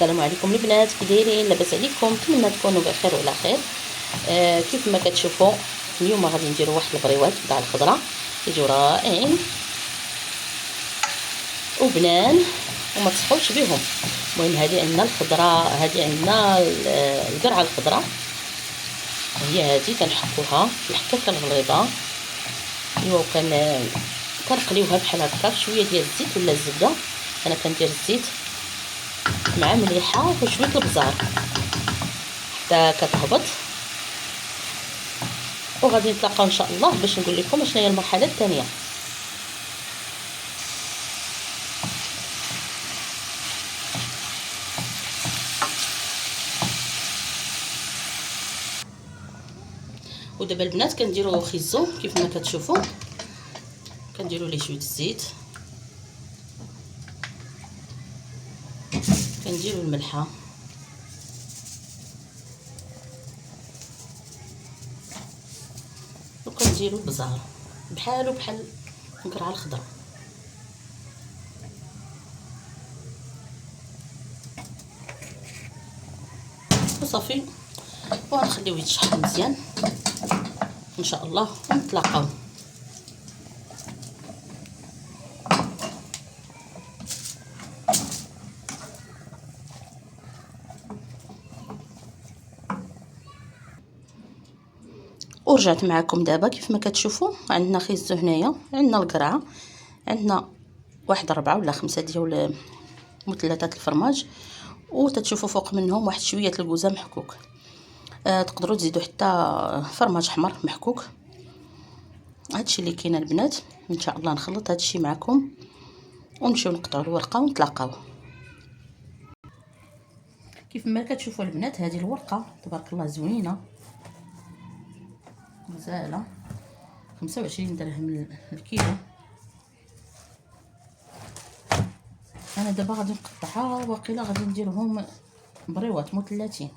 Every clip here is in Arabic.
السلام عليكم البنات، كي دايرين؟ لاباس عليكم؟ نتمنى تكونوا بخير وعلى خير. كيف ما كتشوفوا اليوم غادي نديروا واحد البريوات تاع الخضره كيجيو رائعين وبنان وما تصحوش بهم. المهم هذه عندنا الخضره، هذه عندنا القرعه الخضراء، هي هذه كنحكوها في الحكاكه الغليظه. ايوا كنقليوها بحال هكا شويه ديال الزيت ولا الزبده. انا كندير الزيت مع مليحه وشويه البزار حتى كتهبط، وغادي نتلاقاو ان شاء الله باش نقول لكم شنو هي المرحله الثانيه. ودابا البنات كنديروا خيزو كيف ما كتشوفوا، كنديروا ليه شويه الزيت، كنديروا الملحه، وكنديروا البزار بحال القرعه الخضراء وصافي، وغنخليوه يتشحن مزيان ان شاء الله ونتلاقاو. ورجعت معكم دابا كيف ما كتشوفوا. عندنا خيزو هنايا، عندنا القرعه، عندنا واحد 4 ولا 5 ديال مثلثات الفرماج، وتتشوفوا فوق منهم واحد شويه الكوزه محكوك. تقدروا تزيدوا حتى فرماج حمر محكوك. هادشي اللي كاين البنات. ان شاء الله نخلط هادشي معكم ونمشيو نقطعوا الورقه ونتلاقاو. كيف ما كتشوفوا البنات هذه الورقه تبارك الله زوينه غزاله، 25 درهم الكيلو. انا دابا غادي نقطعها، واقيلا غادي نديرهم بريوات مثلثين.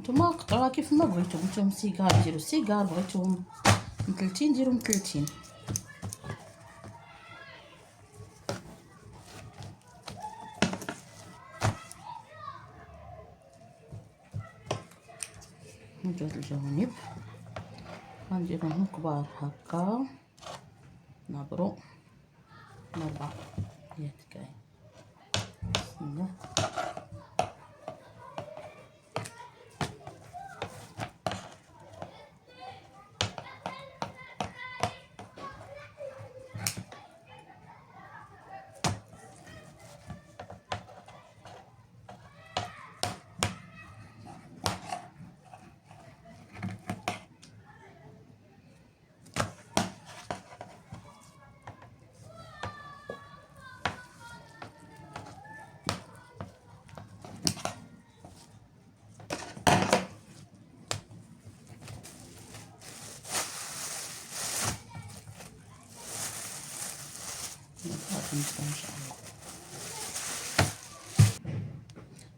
نتوما قطعوها كيف ما بغيتو، بغيتوهم سيجار ديروا سيجار، بغيتوهم مثلثين ديروا مثلثين. ندير هاد الجوانب غنديرهم كبار هكا، نعبروا 4 كاين. بسم الله. ان شاء الله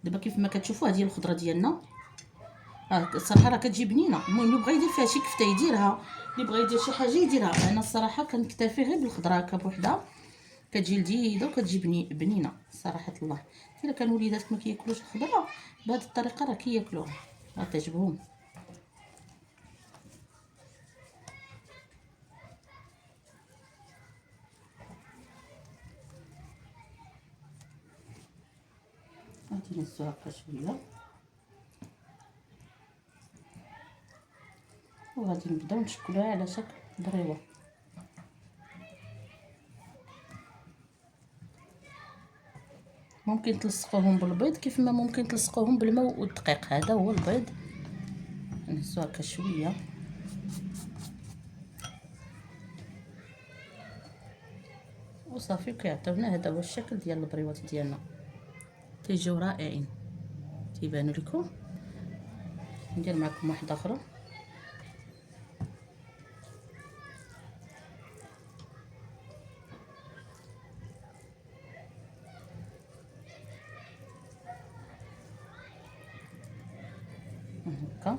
دابا كيف ما كتشوفوا هذه الخضره ديالنا الصراحه راه كتجي بنينه. المهم اللي بغى يدير فيها شي كفته يديرها، اللي بغى يدير شي حاجه يديرها. انا الصراحه كنكتفي غير بالخضره هكا بوحدها، كتجي لذيذه وكتجي بنينه صراحه الله. الا كانوا وليداتك ما كياكلوش الخضره بهذه الطريقه راه كياكلوها، غتعجبهم. غادي نهزو هكا شويه وغادي نبداو نشكلوها على شكل بريوه. ممكن تلصقوهم بالبيض كيف ما ممكن تلصقوهم بالماء والدقيق. هذا هو البيض، نهزو هكا شويه وصافي، كيعطيونا هذا هو الشكل ديال البريوات ديالنا. تيجيو رائعين، تيبانوا لكم. ندير معكم واحده اخرى. هكا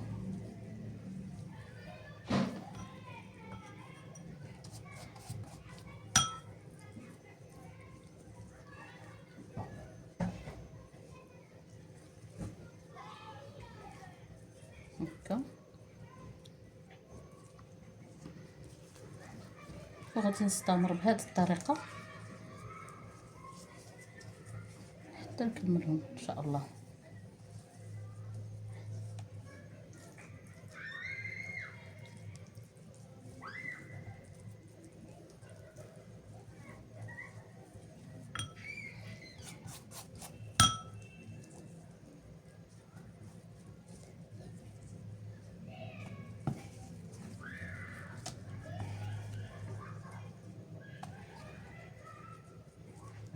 هكا. وغادي نستمر بهذه الطريقه حتى نكملهم ان شاء الله.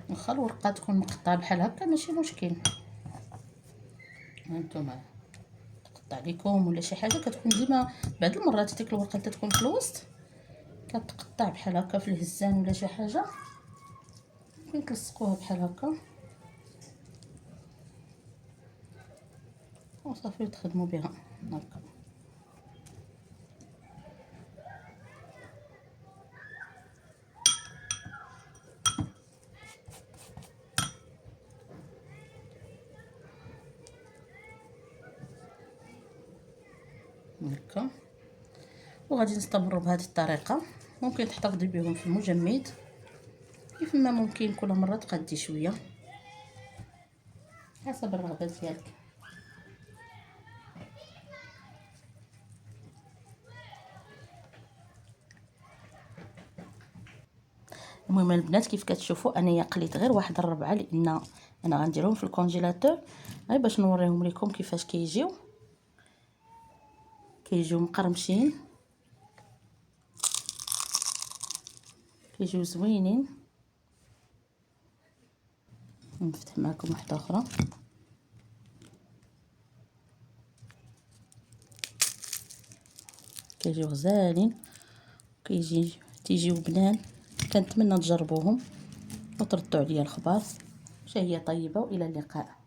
واخا الورقه تكون مقطعه بحال هكا ماشي مشكل، هانتوما تقطع ليكم ولا شي حاجه كتكون ديما بعض المرات ديك الورقه تكون في الوسط كتقطع بحال هكا في الهزان ولا شي حاجه، ممكن تلصقوها بحال هكا وصافي وتخدموا بها هكا. هكا وغادي نستمروا بهذه الطريقه. ممكن تحتفظي بهم في المجمد كيف ما ممكن، كل مره تقادي شويه حسب الرغبه ديالك. المهم البنات كيف كتشوفوا انايا قليت غير واحد الربعه لان انا غنديرهم في الكونجيلاتور غير باش نوريهم لكم كيفاش كيجيو مقرمشين، كيجيو زوينين. نفتح معكم واحده اخرى. كيجيو غزالين تيجيو بنان. كنتمنى تجربوهم وتردوا عليا الخبر. شهيه طيبه والى اللقاء.